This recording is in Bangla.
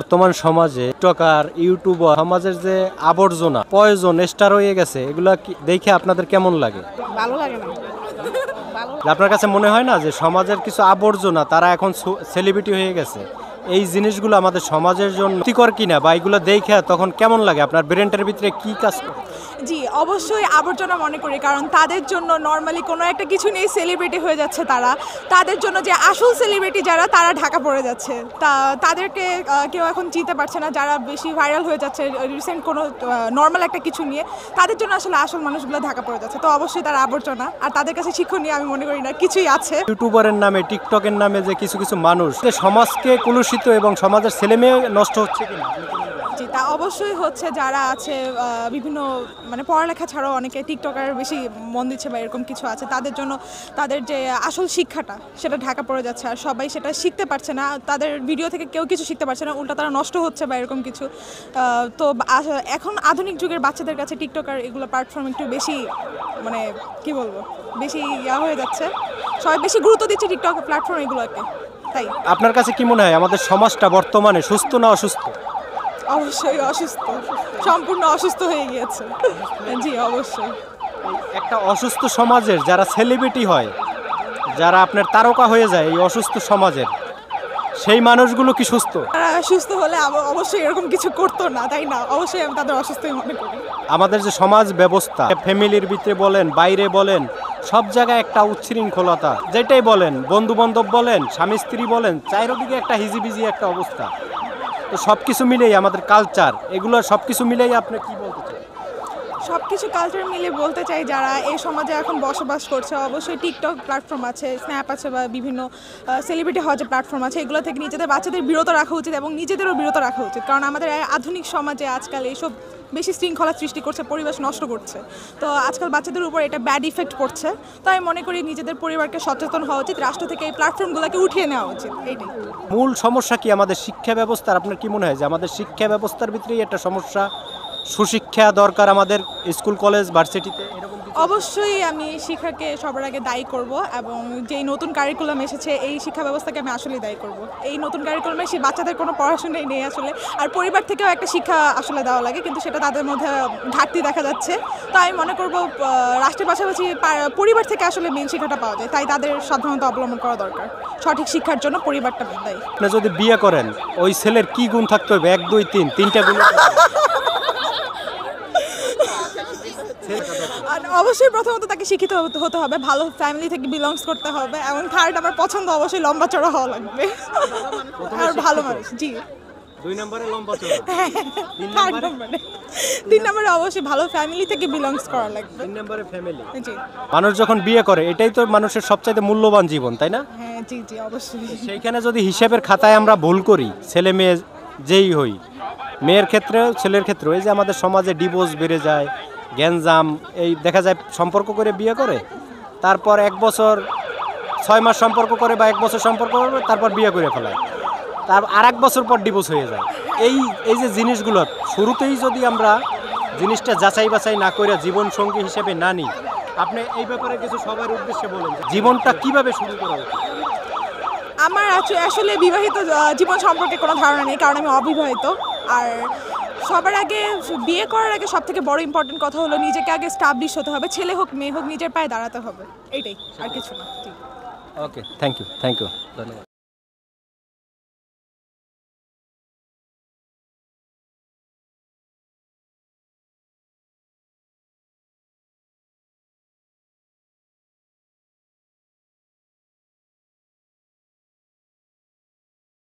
বর্তমান সমাজে টিকটকার ইউটিউবার সমাজের যে আবর্জনা পয়জন স্টার হয়ে গেছে এগুলা দেখে আপনাদের কেমন লাগে? ভালো লাগে না। আপনার কাছে মনে হয় না যে সমাজের কিছু আবর্জনা তারা এখন সেলিব্রিটি হয়ে গেছে, এই জিনিসগুলো আমাদের সমাজের জন্য ক্ষতিকর কিনা বা এগুলো দেখে তখন কেমন লাগে? আপনার ব্রেনটার ভিতরে কি কাজ করে? জি, অবশ্যই আবর্জনা মনে করি, কারণ তাদের জন্য নর্মালি কোনো একটা কিছু নিয়ে সেলিব্রিটি হয়ে যাচ্ছে তারা। তাদের জন্য যে আসল সেলিব্রিটি যারা, তারা ঢাকা পড়ে যাচ্ছে। তাদেরকে কেউ এখন চিনতে পারছে না, যারা বেশি ভাইরাল হয়ে যাচ্ছে রিসেন্ট কোনো নর্মাল একটা কিছু নিয়ে, তাদের জন্য আসলে আসল মানুষগুলো ঢাকা পড়ে যাচ্ছে। তো অবশ্যই তারা আবর্জনা, আর তাদের কাছে শিক্ষণীয় আমি মনে করি না কিছুই আছে। ইউটিউবারের নামে টিকটকের নামে যে কিছু কিছু মানুষ সমাজকে কলুষিত এবং সমাজের ছেলেমেয়ে নষ্ট হচ্ছে কিনা? জি, তা অবশ্যই হচ্ছে। যারা আছে বিভিন্ন মানে পড়ালেখা ছাড়াও অনেকে টিকটকার বেশি মন দিচ্ছে বা এরকম কিছু আছে, তাদের জন্য তাদের যে আসল শিক্ষাটা সেটা ঢাকা পড়ে যাচ্ছে, আর সবাই সেটা শিখতে পারছে না। তাদের ভিডিও থেকে কেউ কিছু শিখতে পারছে না, উল্টা তারা নষ্ট হচ্ছে বা এরকম কিছু। তো এখন আধুনিক যুগের বাচ্চাদের কাছে টিকটকার এগুলো প্ল্যাটফর্ম একটু বেশি, মানে কি বলবো, বেশি হয়ে যাচ্ছে। সবাই বেশি গুরুত্ব দিচ্ছে টিকটক প্ল্যাটফর্ম এগুলোকে। তাই আপনার কাছে কি মনে হয় আমাদের সমাজটা বর্তমানে সুস্থ না অসুস্থ? অবশ্যই অসুস্থ, সম্পূর্ণ অসুস্থ হয়ে গিয়েছে। জি অবশ্যই। একটা অসুস্থ সমাজের যারা সেলিব্রিটি হয়, যারা আপনার তারকা হয়ে যায় এই অসুস্থ সমাজের, সেই মানুষগুলো কি সুস্থ? তারা সুস্থ হলে অবশ্যই এরকম কিছু করতো না, তাই না? অবশ্যই আমি তাদের অসুস্থই মনে করি। আমাদের যে সমাজ ব্যবস্থা, ফ্যামিলির ভিতরে বলেন বাইরে বলেন, সব জায়গায় একটা উচ্ছৃঙ্খলতা, যেটাই বলেন, বন্ধু বান্ধব বলেন, স্বামী স্ত্রী বলেন, চারিদিকে একটা হিজিবিজি একটা অবস্থা। তো সব কিছু মিলেই আমাদের কালচার, এগুলো সব কিছু মিলেই আপনি কি বলতে চান? সব কিছু কালচার মিলে বলতে চাই, যারা এই সমাজে এখন বসবাস করছে, অবশ্যই টিকটক প্ল্যাটফর্ম আছে, স্ন্যাপ আছে, বা বিভিন্ন সেলিব্রিটি হওয়ার যে প্ল্যাটফর্ম আছে, এগুলো থেকে নিজেদের বাচ্চাদের বিরত রাখা উচিত এবং নিজেদেরও বিরত রাখা উচিত। কারণ আমাদের আধুনিক সমাজে আজকাল এইসব বেশি শৃঙ্খলা সৃষ্টি করছে, পরিবেশ নষ্ট করছে। তো আজকাল বাচ্চাদের উপর এটা ব্যাড ইফেক্ট পড়ছে। তো আমি মনে করি নিজেদের পরিবারকে সচেতন হওয়া উচিত, রাষ্ট্র থেকে এই প্ল্যাটফর্মগুলোকে উঠিয়ে নেওয়া উচিত। এইটাই মূল সমস্যা কি আমাদের শিক্ষা ব্যবস্থার? আপনার কি মনে হয় যে আমাদের শিক্ষা ব্যবস্থার ভিতরেই একটা সমস্যা? সুশিক্ষা দরকার আমাদের স্কুল কলেজ ভার্সিটিতে, এরকম কিছু? অবশ্যই আমি শিক্ষাকে সবার আগে দায়ী করব, এবং যেই নতুন কারিকুলাম এসেছে এই শিক্ষা ব্যবস্থাকে আমি আসলে দায়ী করব। এই নতুন কারিকুলামে সেই বাচ্চাদের কোনো পড়াশোনাই নেই আসলে, আর পরিবার থেকেও একটা শিক্ষা আসলে দেওয়া লাগে, কিন্তু সেটা তাদের মধ্যে ঘাটতি দেখা যাচ্ছে। তো আমি মনে করব রাষ্ট্রের পাশাপাশি পরিবার থেকে আসলে মেন শিক্ষাটা পাওয়া যায়, তাই তাদের সাধারণত অবলম্বন করা দরকার। সঠিক শিক্ষার জন্য পরিবারটা দায়ী। আপনি যদি বিয়ে করেন, ওই ছেলের কি গুণ থাকতে হবে? 1 2 3 তিনটা গুণ। আর অবশ্যই প্রথমত তাকে শিক্ষিত হতে হবে, ভালো ফ্যামিলি থেকে বিলংস করতে হবে, এবং থার্ড আমার পছন্দ অবশ্যই লম্বা চড়া হওয়া লাগবে, আর ভালো মানুষ। জি, 2 নম্বরে লম্বা চওড়া, 3 নম্বরে অবশ্যই ভালো ফ্যামিলি থেকে বিলংস করা লাগবে। 3 নম্বরে ফ্যামিলি। জি, মানুষ যখন বিয়ে করে, এটাই তো মানুষের সবচাইতে মূল্যবান জীবন, তাই না? হ্যাঁ, জি জি অবশ্যই। সেইখানে যদি হিসাবের খাতায় আমরা ভুল করি, ছেলে মেয়ে যেই হই, মেয়ের ক্ষেত্রেও ছেলের ক্ষেত্রেও, এই যে আমাদের সমাজে ডিভোর্স বেড়ে যায়, গ্যাঞ্জাম, এই দেখা যায় সম্পর্ক করে বিয়ে করে, তারপর 1 বছর 6 মাস সম্পর্ক করে বা 1 বছর সম্পর্ক করে, তারপর বিয়ে করে ফেলায়, তার আর 1 বছর পর ডিভোর্স হয়ে যায়। এই যে জিনিসগুলো শুরুতেই যদি আমরা জিনিসটা যাচাই বাছাই না করে জীবনসঙ্গী হিসেবে না নিই, আপনি এই ব্যাপারে কিছু সবার উদ্দেশ্যে বলেন জীবনটা কিভাবে শুরু করা উচিত? আমার আসলে বিবাহিত জীবন সম্পর্কে কোনো ধারণা নেই, কারণ আমি অবিবাহিত। আর সবার আগে বিয়ে করার আগে সব থেকে বড় ইম্পর্টেন্ট কথা হলো নিজেকে আগে স্টাবলিশ হতে হবে, ছেলে হোক মেয়ে হোক নিজের পায়ে দাঁড়াতে হবে, এইটাই, আর কিছু না। ওকে, থ্যাংক ইউ, ধন্যবাদ।